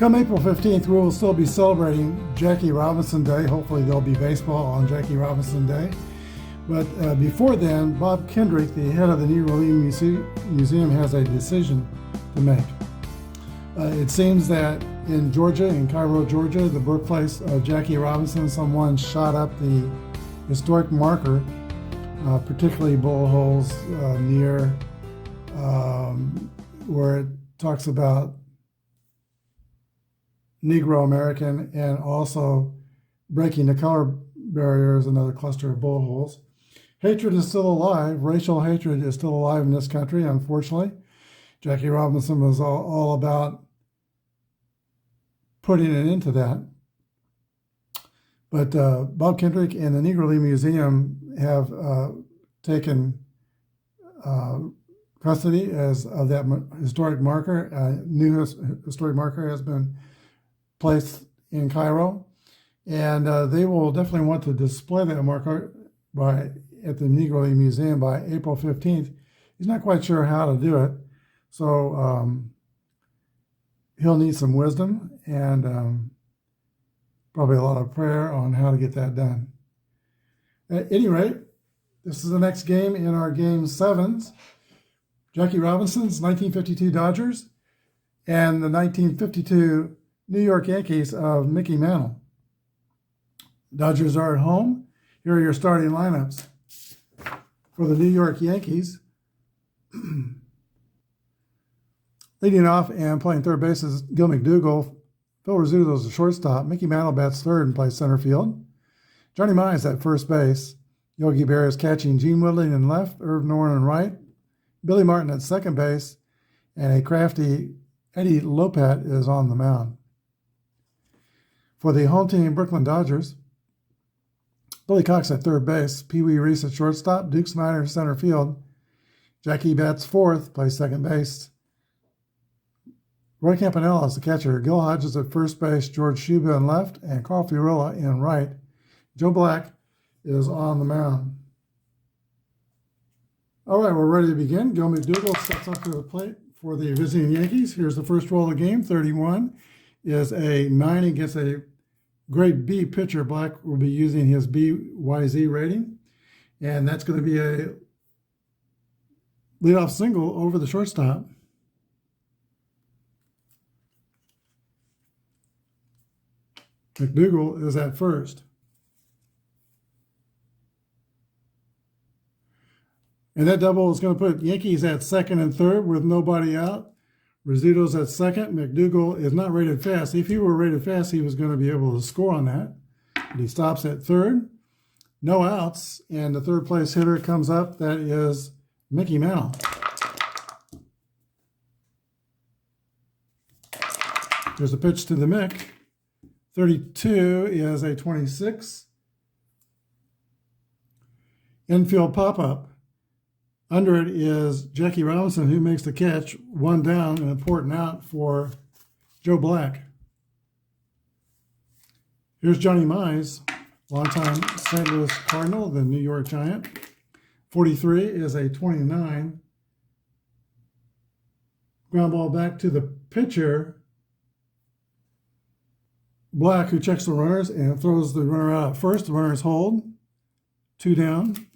Come April 15th, we will still be celebrating Jackie Robinson Day. Hopefully there'll be baseball on Jackie Robinson Day. But before then, Bob Kendrick, the head of the Negro League Museum, has a decision to make. It seems that in Georgia, in Cairo, Georgia, the birthplace of Jackie Robinson, someone shot up the historic marker, particularly bullet holes near where it talks about Negro American, and also breaking the color barrier is another cluster of bullet holes. Hatred is still alive. Racial hatred is still alive in this country, unfortunately. Jackie Robinson was all about putting an end to that. But Bob Kendrick and the Negro League Museum have taken custody of that historic marker. A new historic marker has been placed in Cairo, and they will definitely want to display that marker at the Negro League Museum by April 15th. He's not quite sure how to do it, so he'll need some wisdom and probably a lot of prayer on how to get that done. At any rate, this is the next game in our game sevens. Jackie Robinson's 1952 Dodgers and the 1952 New York Yankees of Mickey Mantle. Dodgers are at home. Here are your starting lineups. For the New York Yankees, leading off and playing third base is Gil McDougall. Phil Rizzuto is the shortstop. Mickey Mantle bats third and plays center field. Johnny Mize at first base. Yogi Berra is catching. Gene Woodling in left. Irv Noren in right. Billy Martin at second base. And a crafty Eddie Lopat is on the mound. For the home team, Brooklyn Dodgers, Billy Cox at third base, Pee Wee Reese at shortstop, Duke Snider center field, Jackie bats fourth, plays second base. Roy Campanella is the catcher, Gil Hodges at first base, George Shuba in left, and Carl Fiorillo in right. Joe Black is on the mound. All right, we're ready to begin. Gil McDougall steps up to the plate for the visiting Yankees. Here's the first roll of the game. 31 is a 9 against a grade B pitcher. Black will be using his BYZ rating, and that's going to be a leadoff single over the shortstop. McDougall is at first. And that double is going to put Yankees at second and third with nobody out. Rizzuto's at second. McDougall is not rated fast. If he were rated fast, he was going to be able to score on that. But he stops at third. No outs. And the third place hitter comes up. That is Mickey Mantle. There's a pitch to the Mick. 32 is a 26. Infield pop-up. Under it is Jackie Robinson, who makes the catch. One down, an important out for Joe Black. Here's Johnny Mize, longtime St. Louis Cardinal, the New York Giant. 43 is a 29. Ground ball back to the pitcher, Black, who checks the runners and throws the runner out at first. The runners hold. 2 down.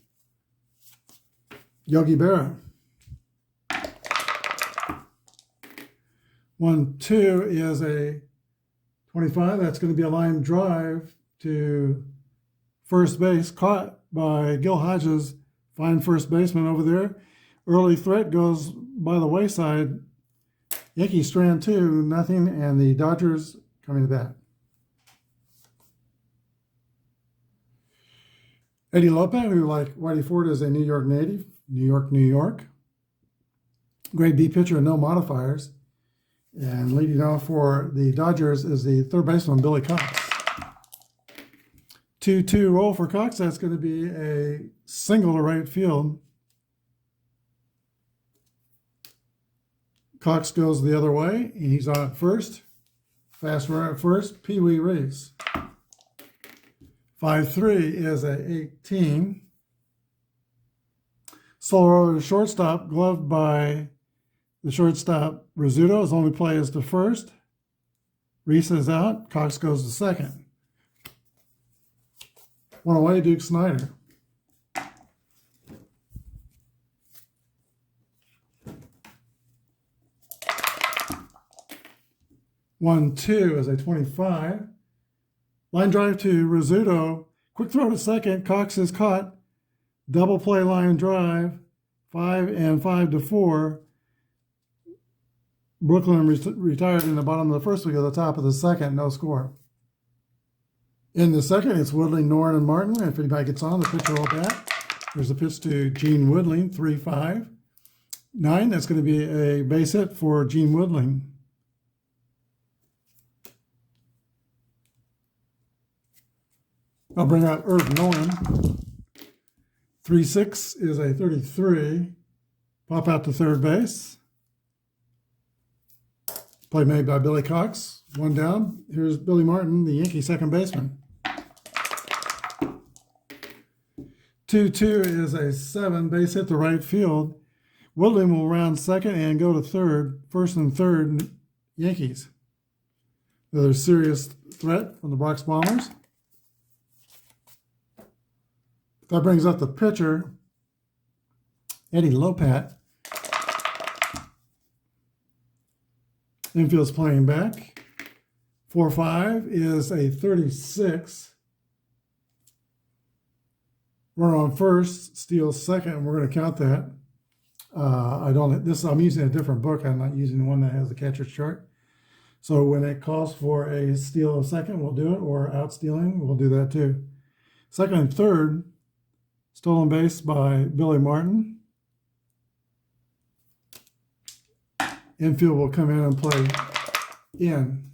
Yogi Berra. 1-2 is a 25. That's going to be a line drive to first base, caught by Gil Hodges, fine first baseman over there. Early threat goes by the wayside. Yankees strand 2-0, and the Dodgers coming to bat. Eddie Lopat, who like Whitey Ford is a New York native, New York. Grade B pitcher, no modifiers. And leading off for the Dodgers is the third baseman, Billy Cox. 2-2 roll for Cox. That's going to be a single to right field. Cox goes the other way, and he's on at first. Fast runner at first, Pee Wee Reese. 5-3 is a 18. Solo to shortstop, gloved by the shortstop Rizzuto. His only play is to first. Reese is out. Cox goes to second. One away, Duke Snyder. One, two is a 25. Line drive to Rizzuto. Quick throw to second. Cox is caught. Double play line drive. 5 and 5 to 4. Brooklyn retired in the bottom of the first. We go to the top of the second. No score. In the second, it's Woodling, Noren, and Martin. If anybody gets on, the pitcher will bat. There's a pitch to Gene Woodling, 3-5. 9, that's going to be a base hit for Gene Woodling. I'll bring out Irv Noren. 3-6 is a 33. Pop out to third base. Play made by Billy Cox. One down. Here's Billy Martin, the Yankee second baseman. 2-2 is a 7. Base hit to right field. Woodling will round second and go to third. First and third, Yankees. Another serious threat from the Bronx Bombers. That brings up the pitcher, Eddie Lopat. Infield's playing back. 4-5 is a 36. Runner on first, steals second. We're going to count that. I'm using a different book. I'm not using the one that has the catcher's chart. So when it calls for a steal of second, we'll do it, or out stealing, we'll do that too. Second and third, stolen base by Billy Martin. Infield will come in and play in.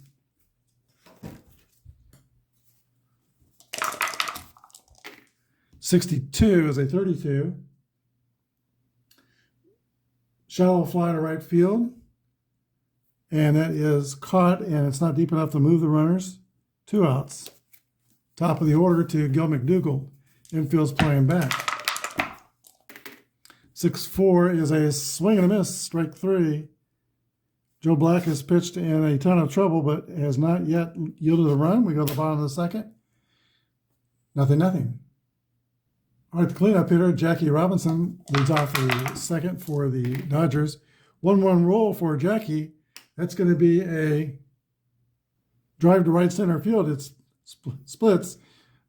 .62 is a 32. Shallow fly to right field. And that is caught, and it's not deep enough to move the runners. 2 outs. Top of the order to Gil McDougall. Infield's playing back. 6-4 is a swing and a miss, strike 3. Joe Black has pitched in a ton of trouble, but has not yet yielded a run. We go to the bottom of the second. 0-0. All right, the cleanup hitter, Jackie Robinson, leads off the second for the Dodgers. 1-1 roll for Jackie. That's going to be a drive to right center field. It splits.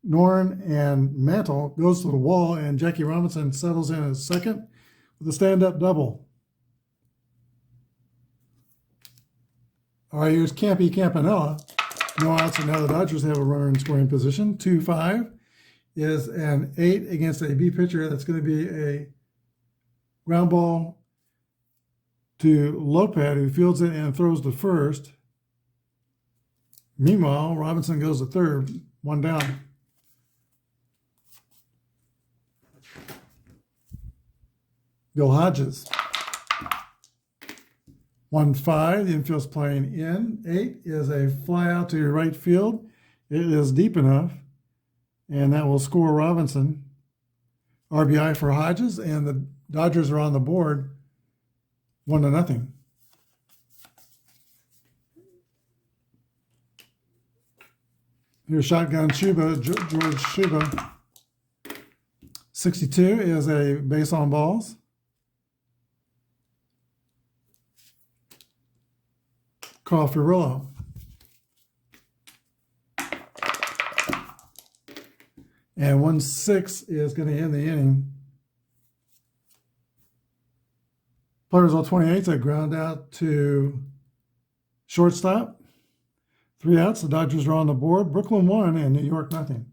Noren and Mantle goes to the wall, and Jackie Robinson settles in as second with a stand-up double. All right, here's Campy Campanella. No outs, and now the Dodgers have a runner in scoring position. 2-5 is an 8 against a B pitcher. That's going to be a ground ball to Lopez, who fields it and throws to first. Meanwhile, Robinson goes to third, 1 down. Bill Hodges. 1-5, the infield's playing in. 8 is a fly out to your right field. It is deep enough, and that will score Robinson. RBI for Hodges, and the Dodgers are on the board, 1-0. Here's shotgun Shuba, George Shuba. 62 is a base on balls. Carl Furillo. And 1-6 is going to end the inning. Players all 28, a ground out to shortstop. 3 outs, the Dodgers are on the board. Brooklyn 1 and New York 0.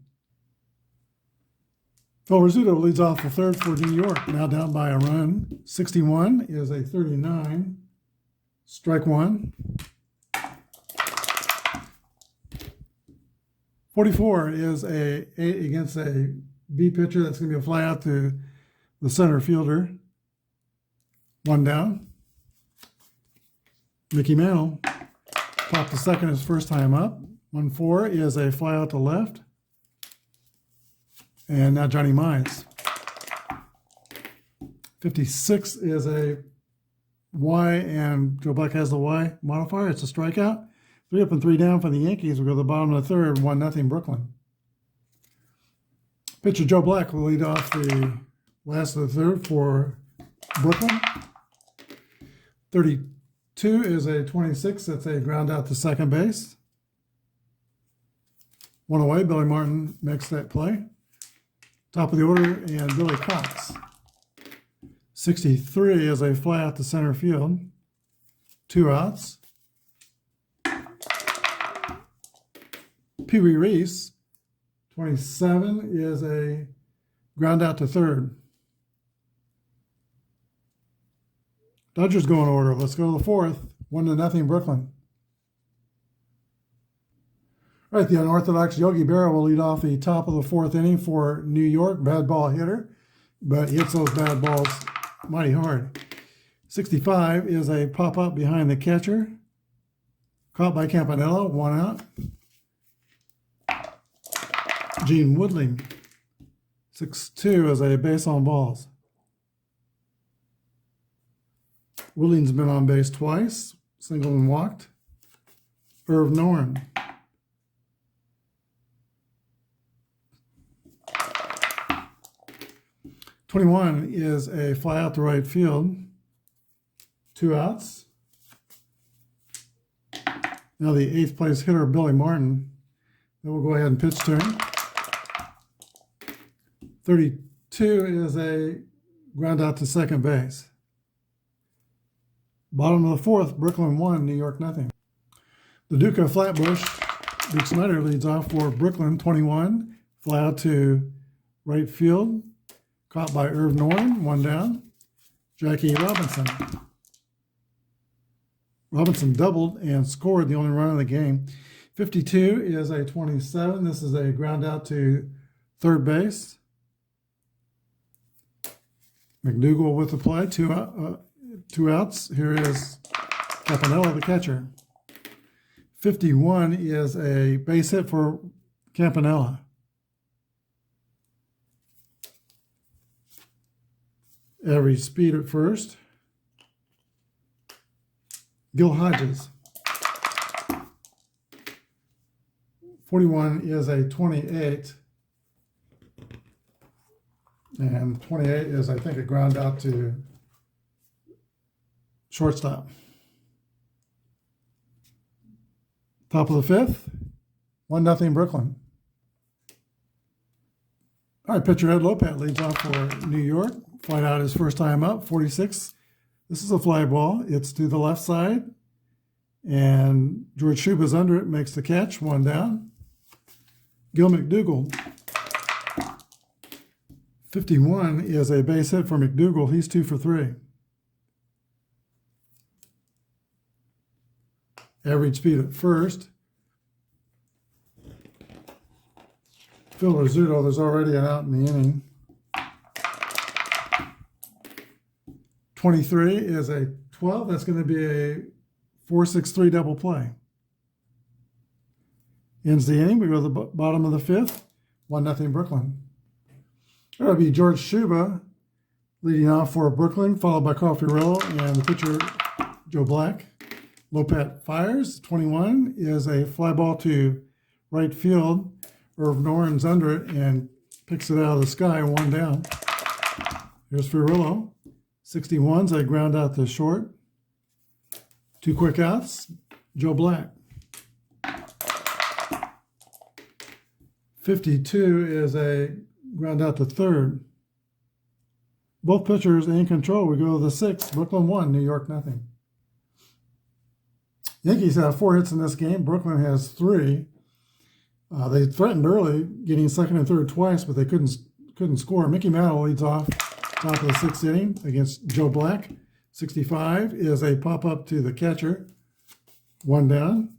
Phil Rizzuto leads off the third for New York, now down by a run. 61 is a 39. Strike 1. 44 is a 8 against a B pitcher. That's going to be a fly out to the center fielder. 1 down. Mickey Mantle popped to second his first time up. 1-4 is a fly out to left. And now Johnny Mize. 56 is a Y, and Joe Black has the Y modifier. It's a strikeout. 3 up and 3 down for the Yankees. We go to the bottom of the third, 1-0 Brooklyn. Pitcher Joe Black will lead off the last of the third for Brooklyn. 32 is a 26. That's a ground out to second base. 1 away. Billy Martin makes that play. Top of the order, and Billy Cox. 63 is a fly out to center field. 2 outs. Pee Wee Reese, 27, is a ground out to third. Dodgers go in order. Let's go to the fourth. 1-0 Brooklyn. All right, the unorthodox Yogi Berra will lead off the top of the fourth inning for New York. Bad ball hitter, but hits those bad balls mighty hard. 65 is a pop-up behind the catcher. Caught by Campanella, 1 out. Gene Woodling, 6-2 is a base on balls. Woodling's been on base twice, singled and walked. Irv Norn. '21 is a fly out to right field. 2 outs. Now the 8th place hitter, Billy Martin. Then we'll go ahead and pitch to him. 32 is a ground out to second base. Bottom of the fourth, Brooklyn 1, New York 0. The Duke of Flatbush, Duke Snyder leads off for Brooklyn, 21. Fly out to right field. Caught by Irv Norton, 1 down. Jackie Robinson. Robinson doubled and scored the only run of the game. 52 is a 27. This is a ground out to third base. McDougal with the play, 2 outs. Here is Campanella, the catcher. 51 is a base hit for Campanella. Average speed at first. Gil Hodges. 41 is a 28. And 28 is, I think, a ground out to shortstop. Top of the fifth, 1-0 Brooklyn. All right, pitcher Ed Lopat leads off for New York. Flight out his first time up, 46. This is a fly ball. It's to the left side. And George Shuba's under it, makes the catch, 1 down. Gil McDougal. 51 is a base hit for McDougal. He's 2 for 3. Average speed at first. Phil Rizzuto, there's already an out in the inning. 23 is a 12. That's going to be a 4-6-3 double play. Ends the inning. We go to the bottom of the fifth. 1-0 Brooklyn. That'll be George Shuba leading off for Brooklyn, followed by Carl Fiorillo and the pitcher Joe Black. Lopat fires. 21 is a fly ball to right field. Irv Norton's under it and picks it out of the sky, 1 down. Here's Fiorillo. 61's a ground out to short. 2 quick outs. Joe Black. 52 is a ground out to third. Both pitchers in control. We go to the sixth. Brooklyn 1, New York 0. Yankees have 4 hits in this game. Brooklyn has 3. They threatened early, getting second and third twice, but they couldn't score. Mickey Mantle leads off top of the 6th inning against Joe Black. 65 is a pop-up to the catcher. 1 down.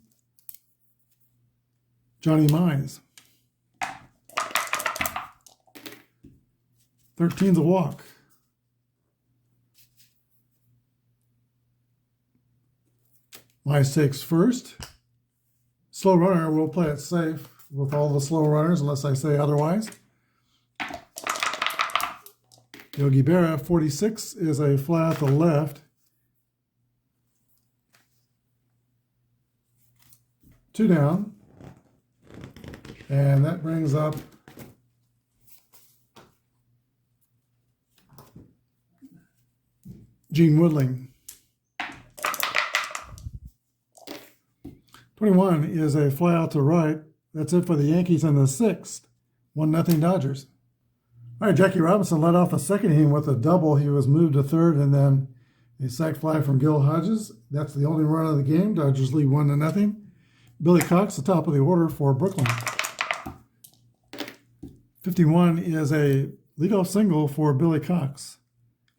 Johnny Mize. 13's a walk. Mize takes first. Slow runner, we'll play it safe with all the slow runners unless I say otherwise. Yogi Berra, 46, is a fly out the left. 2 down. And that brings up Gene Woodling. 21 is a fly out to right. That's it for the Yankees in the 6th. 1-0 Dodgers. All right, Jackie Robinson led off the second inning with a double. He was moved to third, and then a sac fly from Gil Hodges. That's the only run of the game. Dodgers lead 1-0. Billy Cox, the top of the order for Brooklyn. 51 is a leadoff single for Billy Cox.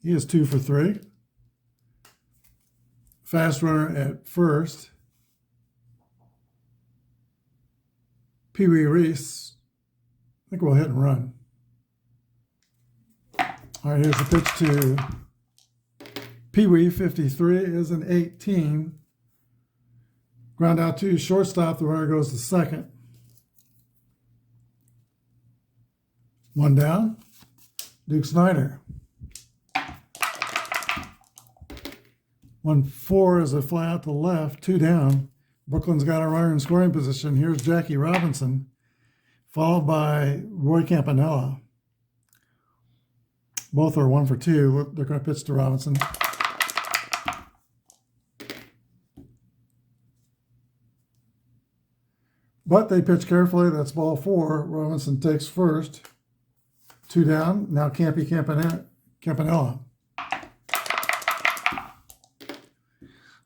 He is 2 for 3. Fast runner at first. Pee Wee Reese. I think we'll hit and run. All right, here's the pitch to Pee Wee. 53 is an 18. Ground out to shortstop. The runner goes to second. 1 down. Duke Snyder. 1-4 is a fly out to left. 2 down. Brooklyn's got a runner in scoring position. Here's Jackie Robinson, followed by Roy Campanella. Both are 1 for 2. They're going to pitch to Robinson. But they pitch carefully. That's ball 4. Robinson takes first. 2 down. Now Campanella.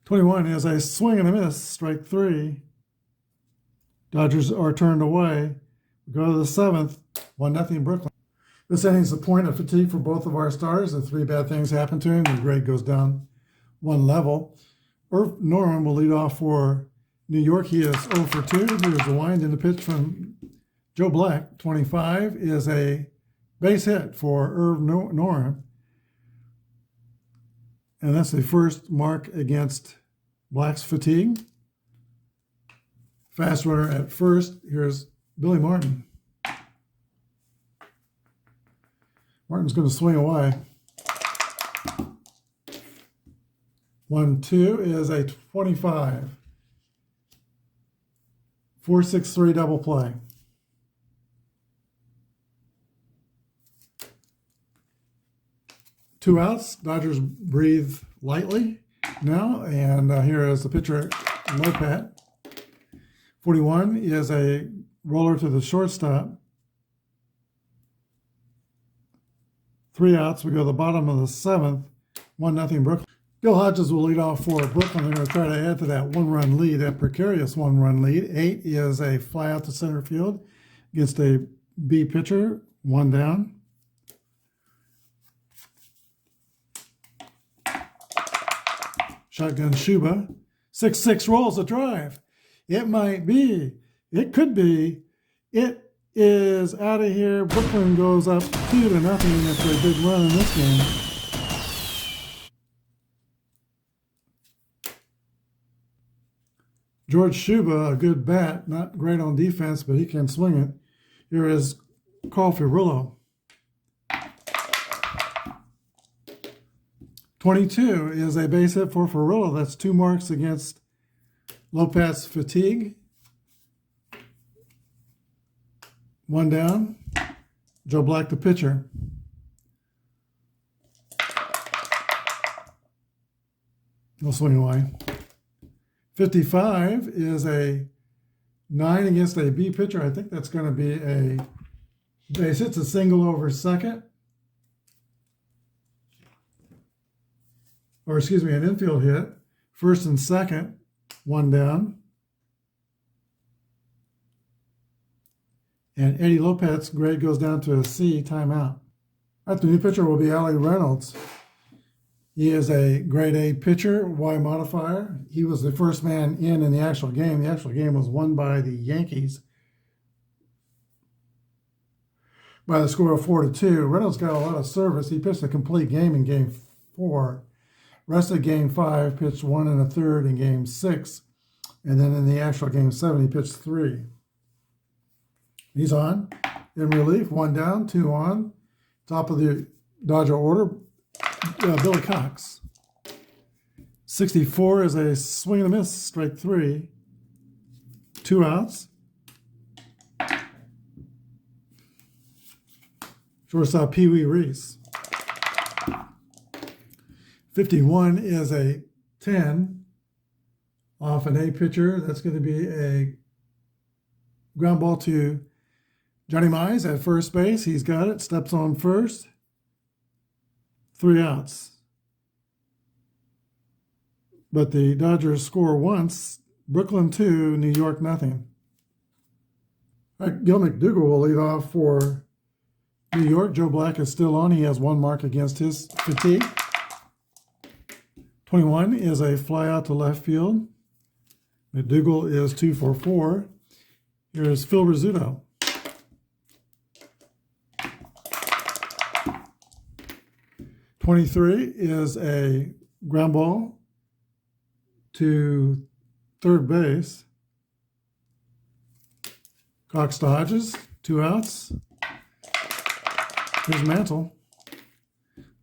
21 is a swing and a miss. Strike 3. Dodgers are turned away. We go to the 7th. 1-0 Brooklyn. This inning's a point of fatigue for both of our stars. The 3 bad things happen to him. The grade goes down 1 level. Irv Norman will lead off for New York. He is 0 for 2. Here's the wind in the pitch from Joe Black. 25 is a base hit for Irv Norman. And that's the first mark against Black's fatigue. Fast runner at first. Here's Billy Martin. Martin's going to swing away. 1-2 is a 25. 4-6-3 double play. Two outs. Dodgers breathe lightly now. And here is the pitcher, Lopat. 41 is a roller to the shortstop. 3 outs. We go to the bottom of the 7th. 1-0 Brooklyn. Gil Hodges will lead off for Brooklyn. They're going to try to add to that 1-run lead, that precarious 1-run lead. 8 is a fly out to center field against a B pitcher. 1 down. Shotgun Shuba. 6-6 rolls a drive. It might be. It could be. It is out of here. Brooklyn goes up 2-0 after a big run in this game. George Shuba, a good bat, not great on defense, but he can swing it. Here is Carl Furillo. 22 is a base hit for Furillo. That's 2 marks against Lopat's fatigue. 1 down. Joe Black, the pitcher. No swing away. 55 is a 9 against a B pitcher. I think that's going to be a base hit. It's a single over second. Or excuse me, an infield hit. First and second. 1 down. And Eddie Lopat's grade goes down to a C, timeout. All right, the new pitcher will be Allie Reynolds. He is a grade A pitcher, Y modifier. He was the first man in the actual game. The actual game was won by the Yankees by the score of 4-2. Reynolds got a lot of service. He pitched a complete game in Game 4. Rest of Game 5, pitched 1 1/3 in Game 6. And then in the actual Game 7, he pitched 3. He's on. In relief, 1 down, 2 on. Top of the Dodger order, Billy Cox. 64 is a swing and a miss, strike 3. 2 outs. Shortstop Pee Wee Reese. 51 is a 10 off an A pitcher. That's going to be a ground ball to Johnny Mize at first base. He's got it. Steps on first. 3 outs. But the Dodgers score once. Brooklyn 2, New York nothing. All right, Gil McDougall will lead off for New York. Joe Black is still on. He has 1 mark against his fatigue. 21 is a fly out to left field. McDougall is 2 for 4. Here's Phil Rizzuto. .23 is a ground ball to third base. Cox to Hodges, 2 outs. Here's Mantle.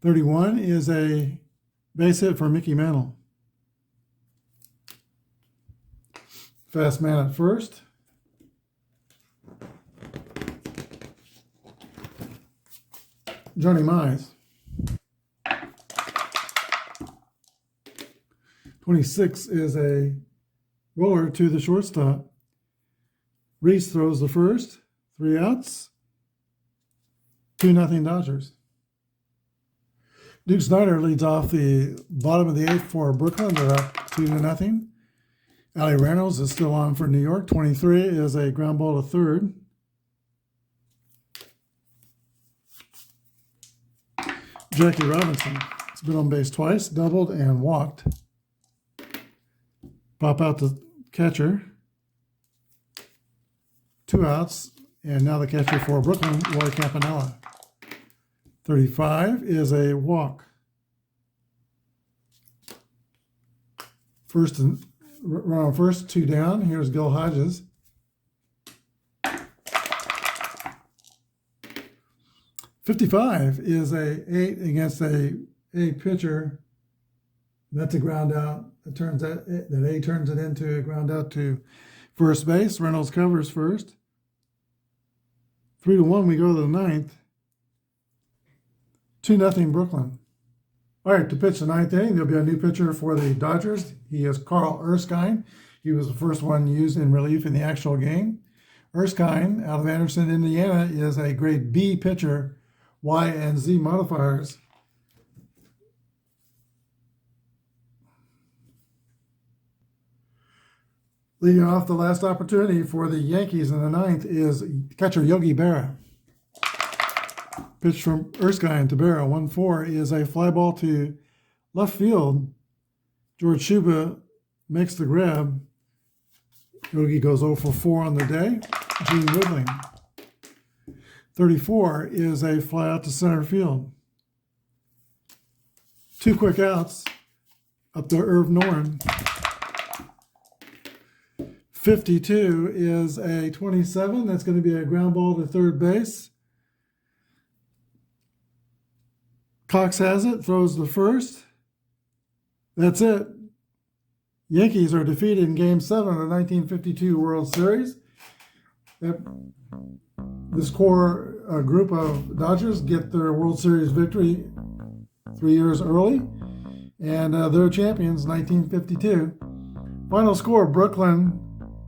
31 is a base hit for Mickey Mantle. Fast man at first. Johnny Mize. 26 is a roller to the shortstop. Reese throws the first. 3 outs. 2-0 Dodgers. Duke Snyder leads off the bottom of the 8th for Brooklyn. They're up 2-0. Ali Reynolds is still on for New York. 23 is a ground ball to third. Jackie Robinson has been on base twice, doubled and walked. Pop out the catcher. 2 outs. And now the catcher for Brooklyn, Roy Campanella. 35 is a walk. First and run on first, 2 down. Here's Gil Hodges. 55 is a 8 against a pitcher. That's a ground out. That A turns it into a ground out to first base. Reynolds covers first. 3-1, we go to the 9th. 2-0 Brooklyn. All right, to pitch the 9th inning, there'll be a new pitcher for the Dodgers. He is Carl Erskine. He was the first one used in relief in the actual game. Erskine, out of Anderson, Indiana, is a grade B pitcher, Y and Z modifiers. Leading off the last opportunity for the Yankees in the 9th is catcher Yogi Berra. Pitch from Erskine to Berra, 1-4, is a fly ball to left field. George Shuba makes the grab. Yogi goes 0 for 4 on the day. Gene Woodling. 34 is a fly out to center field. 2 quick outs up to Irv Norn. 52 is a 27. That's going to be a ground ball to third base. Cox has it, throws the first. That's it. Yankees are defeated in Game 7 of the 1952 World Series. This core group of Dodgers get their World Series victory 3 years early, and they're champions 1952. Final score, Brooklyn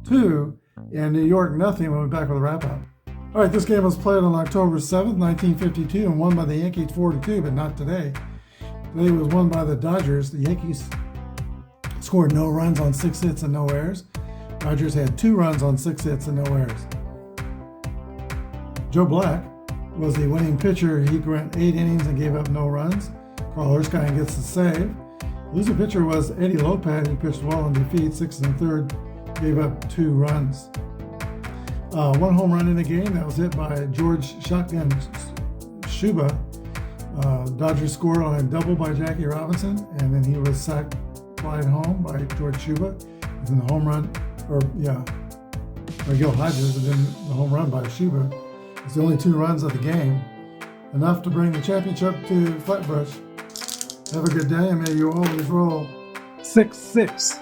2 and New York nothing. We'll be back with a wrap-up. All right, this game was played on October 7th, 1952, and won by the Yankees 4-2, but not today. Today was won by the Dodgers. The Yankees scored no runs on 6 hits and no errors. Dodgers had 2 runs on 6 hits and no errors. Joe Black was the winning pitcher. He went 8 innings and gave up no runs. Carl Erskine gets the save. Losing pitcher was Eddie Lopez. He pitched well in defeat, 6 1/3, gave up 2 runs. 1 home run in the game that was hit by George Shotgun Shuba. Dodgers scored on a double by Jackie Robinson, and then he was sacked, flying home by George Shuba. And then the home run, by Gil Hodges, and then the home run by Shuba. It's the only 2 runs of the game, enough to bring the championship to Flatbush. Have a good day, and may you always roll 6-6.